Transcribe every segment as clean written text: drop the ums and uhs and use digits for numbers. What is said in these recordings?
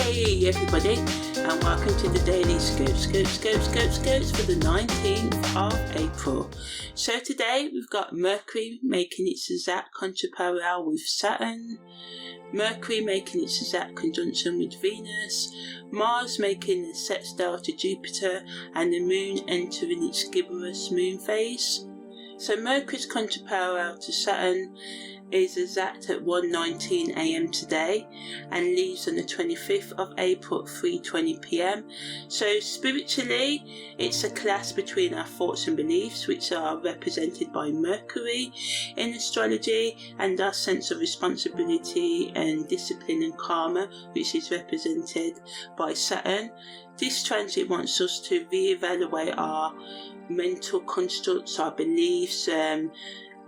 Hey everybody, and welcome to the Daily Scopes for the 19th of April. So today we've got Mercury making its exact contra-parallel with Saturn, Mercury making its exact conjunction with Venus, Mars making a sextile to Jupiter, and the Moon entering its gibbous moon phase. So Mercury's contra-parallel to Saturn is exact at 1:19 a.m. today and leaves on the 25th of April at 3:20 p.m. So spiritually, it's a clash between our thoughts and beliefs, which are represented by Mercury in astrology, and our sense of responsibility and discipline and karma, which is represented by Saturn. This transit wants us to reevaluate our mental constructs, our beliefs,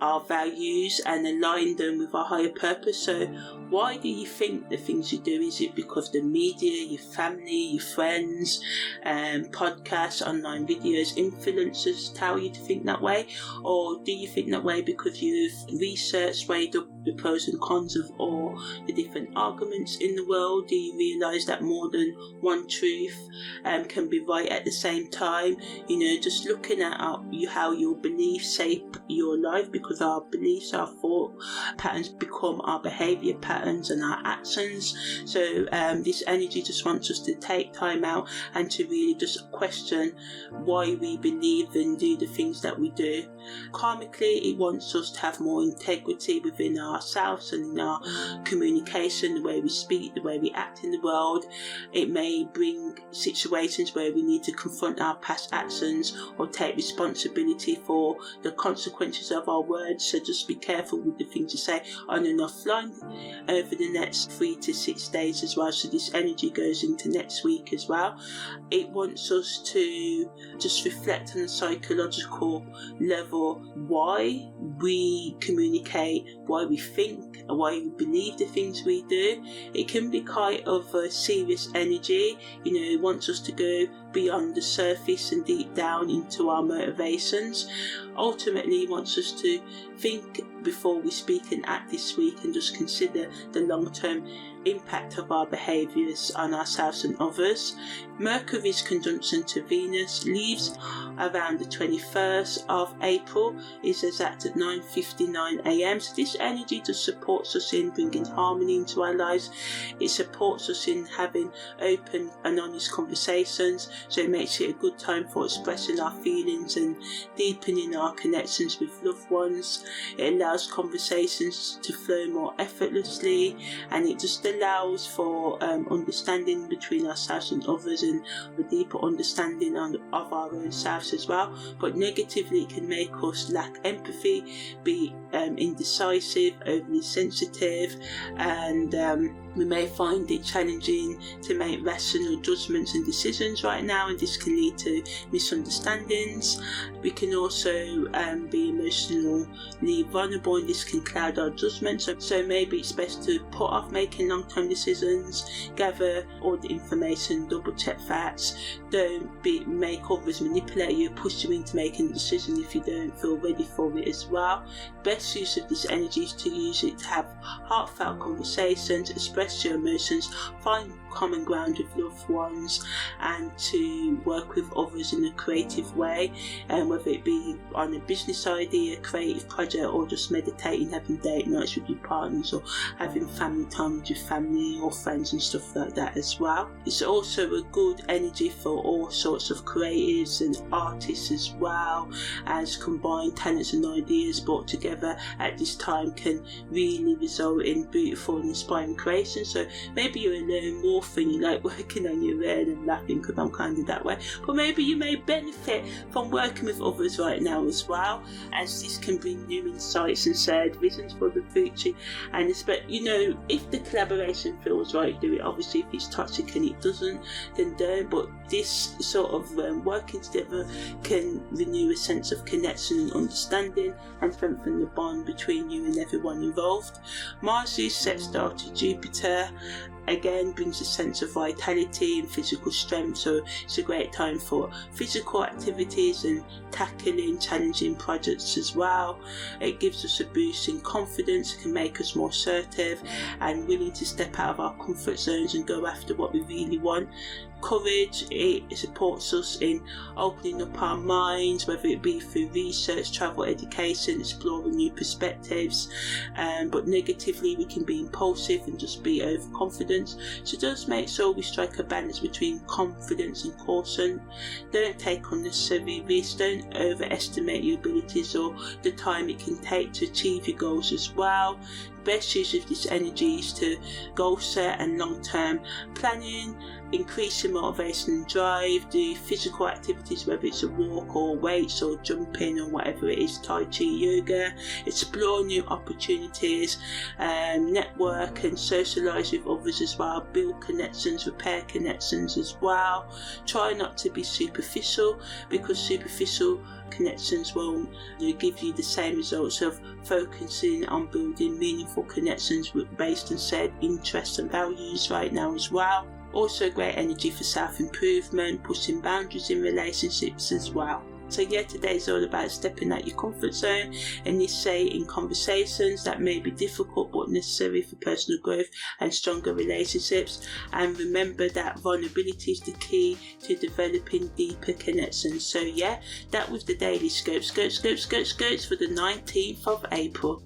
our values, and align them with our higher purpose. So why do you think the things you do? Is it because the media, your family, your friends, podcasts, online videos, influencers tell you to think that way? Or do you think that way because you've researched, weighed up the pros and cons of all the different arguments in the world? Do you realise that more than one truth can be right at the same time? You know, just looking at how your beliefs shape your life, because our beliefs, our thought patterns become our behaviour patterns and our actions. So this energy just wants us to take time out and to really just question why we believe and do the things that we do. Karmically, it wants us to have more integrity within ourselves and in our communication, the way we speak, the way we act in the world. It may bring situations where we need to confront our past actions or take responsibility for the consequences of our words. So just be careful with the things you say on and offline over the next 3 to 6 days as well. So this energy goes into next week as well. It wants us to just reflect on a psychological level why we communicate, why we think, and why we believe the things we do. It can be quite of a serious energy. You know, it wants us to go beyond the surface and deep down into our motivations. Ultimately, it wants us to think before we speak and act this week, and just consider the long-term impact of our behaviours on ourselves and others. Mercury's conjunction to Venus leaves around the 21st of April, is exact at 9:59 a.m. So this energy just supports us in bringing harmony into our lives. It supports us in having open and honest conversations. So it makes it a good time for expressing our feelings and deepening our connections with loved ones. It allows conversations to flow more effortlessly, and it just allows for understanding between ourselves and others, and a deeper understanding of our own selves as well. But negatively, it can make us lack empathy, be indecisive, overly sensitive, and we may find it challenging to make rational judgments and decisions right now, and this can lead to misunderstandings. We can also be emotionally vulnerable, and this can cloud our judgment. So maybe it's best to put off making long-term decisions, gather all the information, double check facts. Don't make others manipulate you, push you into making a decision if you don't feel ready for it as well. Best use of this energy is to use it to have heartfelt conversations, express your emotions, find common ground with loved ones, and to work with others in a creative way, whether it be on a business idea, creative project, or just meditating, having date nights with your partners, or having family time with your family or friends and stuff like that as well. It's also a good energy for all sorts of creatives and artists as well, as combined talents and ideas brought together at this time can really result in beautiful and inspiring creation. So maybe you're a lone wolf and you like working on your own and laughing, because I'm kind of that way, but maybe you may benefit from working with others right now as well, as this can bring new insights and shared visions for the future. And you know, if the collaboration feels right, do it. Obviously, if it's toxic and it doesn't, then don't. But this sort of working together can renew a sense of connection and understanding, and strengthen the bond between you and everyone involved. Mars is sextile to Jupiter again brings a sense of vitality and physical strength, so it's a great time for physical activities and tackling challenging projects as well. It gives us a boost in confidence, can make us more assertive and willing to step out of our comfort zones and go after what we really want. Courage, it supports us in opening up our minds, whether it be through research, travel, education, exploring new perspectives, but negatively we can be impulsive and just be overconfident. So it does make sure we strike a balance between confidence and caution. Don't take unnecessary risks, don't overestimate your abilities or the time it can take to achieve your goals as well. The best use of this energy is to goal set and long-term planning, increase your motivation and drive, do physical activities, whether it's a walk or weights or jumping or whatever it is, Tai Chi, yoga, explore new opportunities, network and socialise with others as well, build connections, repair connections as well. Try not to be superficial, because superficial connections won't give you the same results of focusing on building meaningful connections based on said interests and values right now as well. Also great energy for self-improvement, pushing boundaries in relationships as well. So yeah, today's all about stepping out your comfort zone, and this say in conversations that may be difficult but necessary for personal growth and stronger relationships. And remember that vulnerability is the key to developing deeper connections. So yeah, that was the daily scope for the 19th of April.